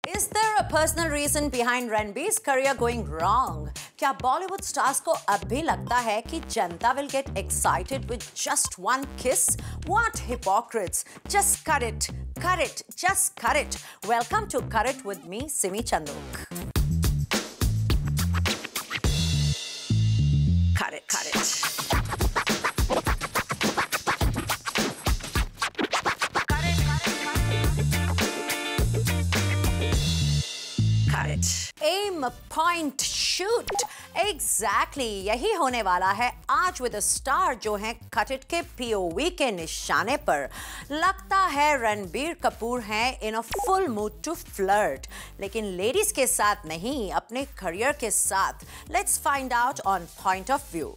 Is there a personal reason behind Ranbir's career going wrong? क्या Bollywood stars को अब भी लगता है कि जनता will get excited with just one kiss? What hypocrites! Just cut it, just cut it. Welcome to Cut It with me, Simi Chandok. Cut it. Aim, point, shoot. Exactly. यही होने वाला है आज विद स्टार जो हैं cut it के POV के निशाने पर। लगता है रणबीर कपूर हैं in a full mood to flirt, लेकिन लेडीज के साथ नहीं, अपने करियर के साथ। Let's find out on point of view.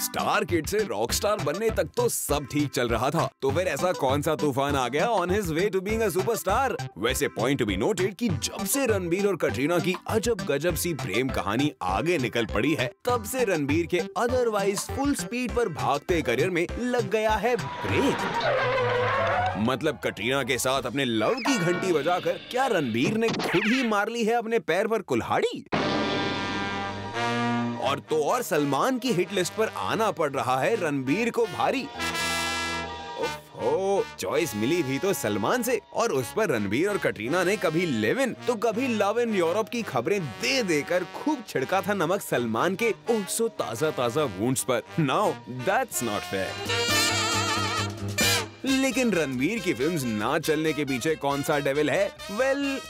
Star kid से रॉक स्टार बनने तक तो सब ठीक चल रहा था, तो फिर ऐसा कौन सा तूफान आ गया on his way to being a superstar? वैसे पॉइंट टू बी नोटेड कि जब से रणबीर और कटरीना की अजब गजब सी प्रेम कहानी आगे निकल पड़ी है, तब से रणबीर के अदरवाइज फुल स्पीड पर भागते करियर में लग गया है ब्रेक। मतलब कटरीना के साथ अपने लव की घंटी बजाकर क्या रणबीर ने खुद ही मार ली है अपने पैर पर कुल्हाड़ी? और तो और सलमान की हिट लिस्ट पर आना पड़ रहा है रणबीर को भारी। ओहो, चॉइस मिली थी तो सलमान से, और उस पर रणबीर और कटरीना ने कभी लिव इन तो कभी लव इन यूरोप की खबरें दे देकर खूब छिड़का था नमक सलमान के ओह सो ताजा वुंड्स पर। Now that's not fair. लेकिन रणबीर की फिल्म्स ना चलने के पीछे कौन सा डेविल है?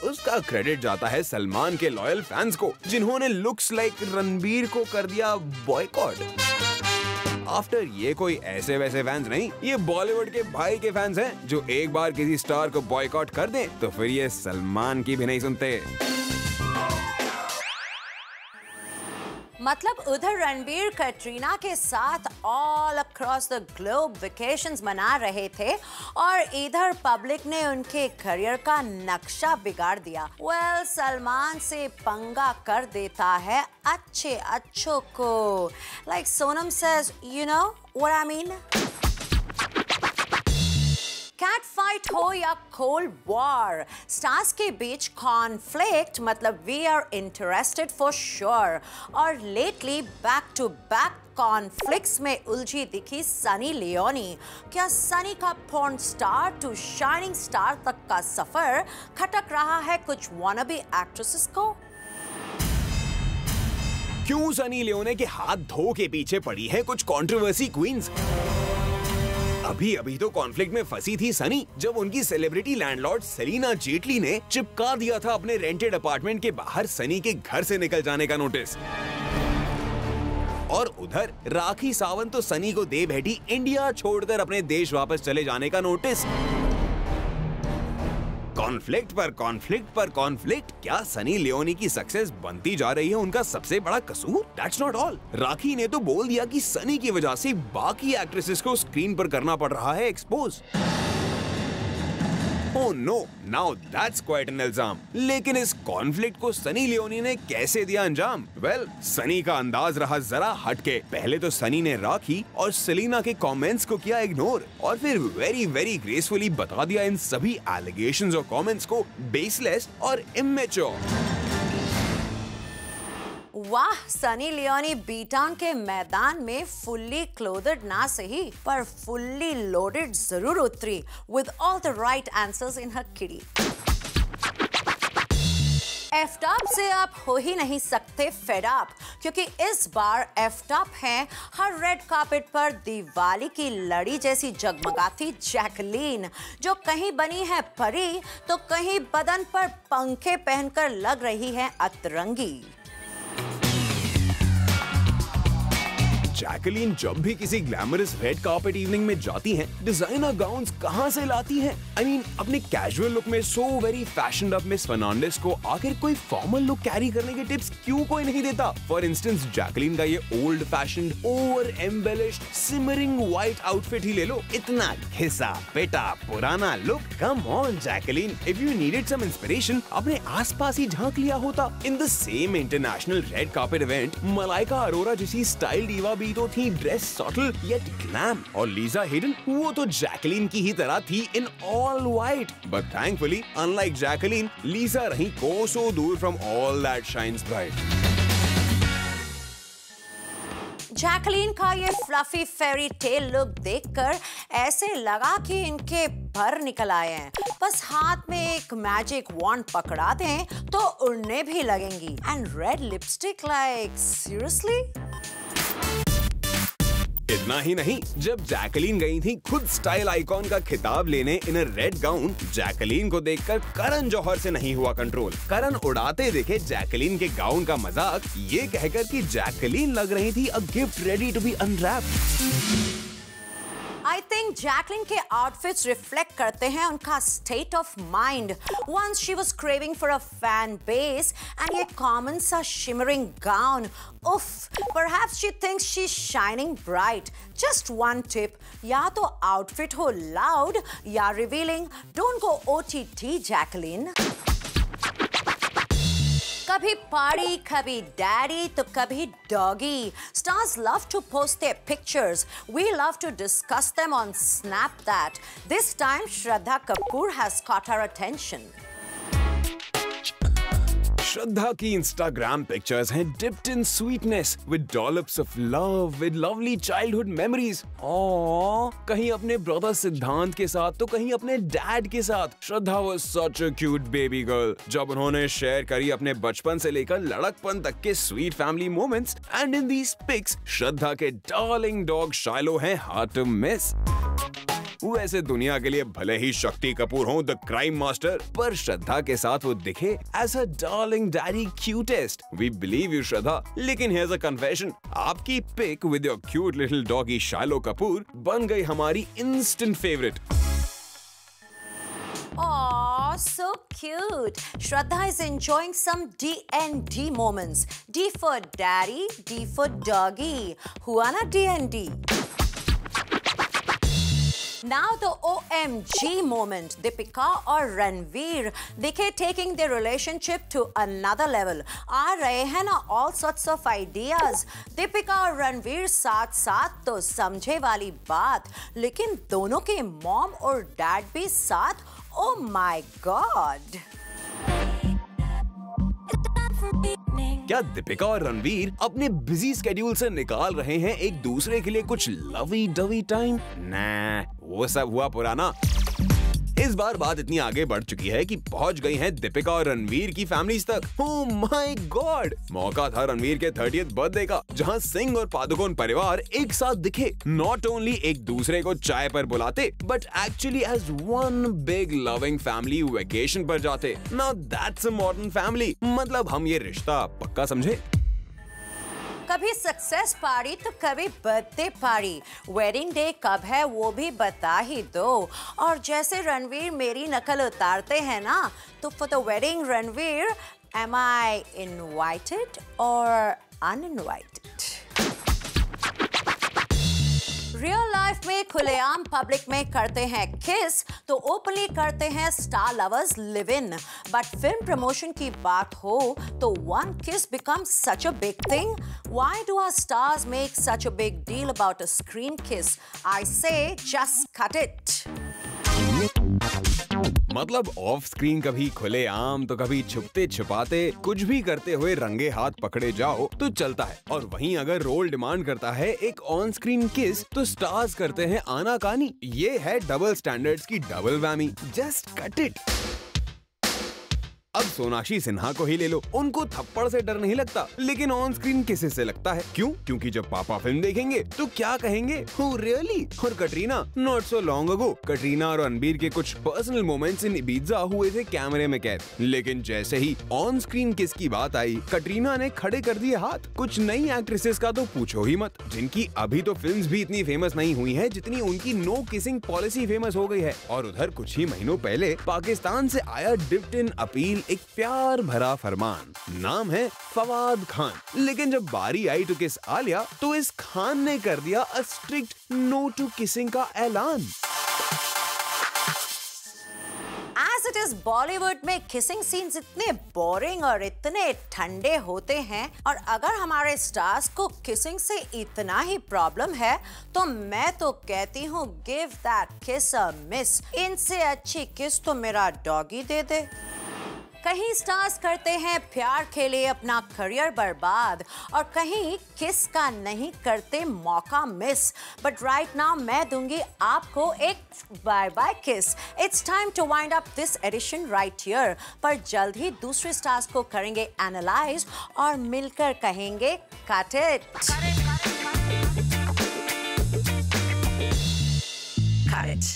उसका क्रेडिट जाता है सलमान के लॉयल फैंस को, जिन्होंने लुक्स लाइक रणबीर को कर दिया बॉयकॉट। आफ्टर ये कोई ऐसे वैसे फैंस नहीं, ये बॉलीवुड के भाई के फैंस हैं, जो एक बार किसी स्टार को बॉयकॉट कर दें तो फिर ये सलमान की भी नहीं सुनते। मतलब उधर रणबीर कटरीना के साथ all across the globe vacations मना रहे थे, और इधर पब्लिक ने उनके करियर का नक्शा बिगाड़ दिया। सलमान से पंगा कर देता है अच्छों को। Like Sonam says, you know what I mean? Cat fight हो या कोल्ड वॉर, स्टार्स के बीच कॉन्फ्लिक्ट मतलब we are interested for sure. और lately back to back conflicts में उलझी दिखी सनी लियोनी। क्या सनी का porn star to shining star तक का सफर खटक रहा है कुछ वानाबी एक्ट्रेसेस को? क्यों सनी लियोनी के हाथ धो के पीछे पड़ी है कुछ कंट्रोवर्सी क्वींस? अभी तो कॉन्फ्लिक्ट में फंसी थी सनी, जब उनकी सेलिब्रिटी लैंडलॉर्ड सेलिना जेटली ने चिपका दिया था अपने रेंटेड अपार्टमेंट के बाहर सनी के घर से निकल जाने का नोटिस। और उधर राखी सावंत तो सनी को दे बैठी इंडिया छोड़कर अपने देश वापस चले जाने का नोटिस। कॉन्फ्लिक्ट पर कॉन्फ्लिक्ट। क्या सनी लियोनी की सक्सेस बनती जा रही है उनका सबसे बड़ा कसूर? That's not all. राखी ने तो बोल दिया कि सनी की वजह से बाकी एक्ट्रेसेस को स्क्रीन पर करना पड़ रहा है expose. Oh no, now that's quite an इल्जाम। लेकिन इस कॉन्फ्लिक्ट को सनी लियोनी ने कैसे दिया अंजाम? सनी का अंदाज रहा जरा हटके। पहले तो सनी ने राखी और सेलिना के कमेंट्स को किया इग्नोर, और फिर वेरी ग्रेसफुली बता दिया इन सभी एलिगेशंस और कमेंट्स को बेसलेस और इमेच्योर। वाह, सनी लियोनी बीटाउन के मैदान में फुल्ली क्लोथड ना सही पर फुल्ली लोडेड जरूर उतरी with all the right answers in her kitty. एफ-टॉप से आप हो ही नहीं सकते फेड अप, क्योंकि इस बार एफ-टॉप हैं हर रेड कार्पेट पर दिवाली की लड़ी जैसी जगमगाती जैकलीन, जो कहीं बनी है परी तो कहीं बदन पर पंखे पहनकर लग रही है अतरंगी। जैकलीन जब भी किसी ग्लैमरस रेड कार्पेट इवनिंग में जाती हैं, डिजाइनर गाउन्स कहां से लाती हैं? अपने कैजुअल लुक में so very fashioned up miss Fernandez को आखिर कोई फॉर्मल लुक कैरी करने के टिप्स क्यों कोई नहीं देता? फॉर इंस्टेंस जैकलीन का ये old fashioned over embellished simmering white outfit ही ले लो। इतना घिसा पिटा पुराना लुक। Come on Jacqueline, if you needed some inspiration अपने आसपास ही झांक लिया होता। In the same international red carpet event Malaika Arora जैसी स्टाइल डीवा भी दोनों ही तो थी ड्रेस सटल येट ग्लैम, और लीजा हेडन वो तो जैकलीन की ही तरह थी in all white. But thankfully unlike Jacqueline, Lisa रही कोसों दूर from all that shines bright. Jacqueline का ये फ्लफी फेरी टेल लुक देखकर ऐसे लगा कि इनके पर निकल आए हैं। बस हाथ में एक मैजिक वॉन्ड पकड़ा दें तो उड़ने भी लगेंगी। And red lipstick, like seriously? इतना ही नहीं, जब जैकलीन गई थी खुद स्टाइल आइकॉन का खिताब लेने इन अ रेड गाउन, जैकलीन को देखकर करण जौहर से नहीं हुआ कंट्रोल। करण उड़ाते देखे जैकलीन के गाउन का मजाक, ये कहकर कि जैकलीन लग रही थी a gift ready to be unwrapped. I think Jacqueline के आउटफिट्स रिफ्लेक्ट करते हैं उनका state of mind. Once she was craving for a fan base and ये common सा shimmering gown. Uff, perhaps she thinks she's shining bright. Just one tip, या तो outfit हो loud या revealing. Don't go OTT, Jacqueline. कभी party, कभी daddy, तो कभी doggy. Stars love to post their pictures. We love to discuss them on Snap that. This time, Shraddha Kapoor has caught our attention. श्रद्धा की Instagram pictures हैं dipped in sweetness with dollops of love with lovely childhood memories. कहीं अपने brother सिद्धांत के साथ तो कहीं अपने डैड के साथ। श्रद्धा was such a cute baby girl जब उन्होंने शेयर करी अपने बचपन से लेकर लड़कपन तक के sweet family moments. And in these pics श्रद्धा के डार्लिंग डॉग शाइलो हैं hard to miss। वैसे दुनिया के लिए भले ही शक्ति कपूर हो द क्राइम मास्टर, पर श्रद्धा के साथ वो दिखे as a darling daddy cutest. We believe you Shraddha, लेकिन हियर्स अ कन्फेशन, आपकी pic with your cute little doggy Shiloh Kapoor बन गई हमारी instant favourite. Aw, so cute. Shraddha is enjoying some D&D moments. D for daddy, D for doggy. हुआ ना D&D? Now the OMG moment. Deepika और रणवीर दिखे taking their relationship to another level. आ रहे हैं ना all sorts of ideas. Deepika और रणवीर साथ साथ तो समझे वाली बात, लेकिन दोनों के मॉम और डैड भी साथ। Oh my God. क्या दीपिका और रणवीर अपने बिजी स्केड्यूल से निकाल रहे हैं एक दूसरे के लिए कुछ लवी डवी टाइम? ना, वो सब हुआ पुराना। इस बार बात इतनी आगे बढ़ चुकी है कि पहुंच गई हैं दीपिका और रणवीर की फैमिलीज तक। Oh my God! मौका था रणवीर के 30th बर्थडे का, जहां सिंह और पादुकोण परिवार एक साथ दिखे। नॉट ओनली एक दूसरे को चाय पर बुलाते, but actually as one big loving family vacation पर जाते। Now that's a modern family. मतलब हम ये रिश्ता पक्का समझे। कभी सक्सेस पार्टी तो कभी बर्थडे पार्टी। वेडिंग डे कब है वो भी बता ही दो। और जैसे रणवीर मेरी नकल उतारते हैं ना, तो for the wedding Ranveer, am I invited or uninvited? Real life में खुलेआम पब्लिक में करते हैं किस, तो ओपनली करते हैं star lovers live in. But film promotion की बात हो तो one kiss becomes such a big thing. Why do our stars make such a big deal about a screen kiss? I say just cut it. मतलब of screen कभी खुले आम तो कभी छुपते छुपाते कुछ भी करते हुए रंगे हाथ पकड़े जाओ तो चलता है। और वहीं अगर रोल डिमांड करता है एक ऑन स्क्रीन किस, तो स्टार्स करते हैं आनाकानी। ये है डबल स्टैंडर्ड्स की double whammy. Just cut it. अब सोनाक्षी सिन्हा को ही ले लो, उनको थप्पड़ से डर नहीं लगता, लेकिन ऑन स्क्रीन किसी से लगता है। क्यों? क्योंकि जब पापा फिल्म देखेंगे तो क्या कहेंगे, हो रियली? और Katrina, not so long ago Katrina और रणबीर के कुछ पर्सनल मोमेंट्स इन इबिजा हुए थे कैमरे में कैद, लेकिन जैसे ही ऑन स्क्रीन किस की बात आई, कटरीना ने खड़े कर दिए हाथ। कुछ नई एक्ट्रेसेस का तो पूछो ही मत, जिनकी अभी तो फिल्म्स भी इतनी फेमस नहीं हुई है जितनी उनकी नो किसिंग पॉलिसी फेमस हो गई है। और उधर कुछ ही महीनों पहले पाकिस्तान से आया डिप्ड इन अपील एक प्यार भरा फरमान, नाम है फवाद खान। लेकिन जब बारी आई टू किस आलिया, तो इस खान ने कर दिया a strict no to kissing का ऐलान। As इट इज बॉलीवुड में किसिंग सीन्स इतने बोरिंग और इतने ठंडे होते हैं, और अगर हमारे स्टार्स को किसिंग से इतना ही प्रॉब्लम है तो मैं तो कहती हूँ गिव दैट किस अ मिस। इनसे अच्छी किस तो मेरा डॉगी दे दे। कहीं स्टार्स करते हैं प्यार के लिए अपना करियर बर्बाद, और कहीं किस का नहीं करते मौका मिस। बट राइट नाउ मैं दूंगी आपको एक bye bye kiss. It's time to wind up this edition right here. पर जल्द ही दूसरे स्टार्स को करेंगे एनालाइज और मिलकर कहेंगे कट इट। Cut it.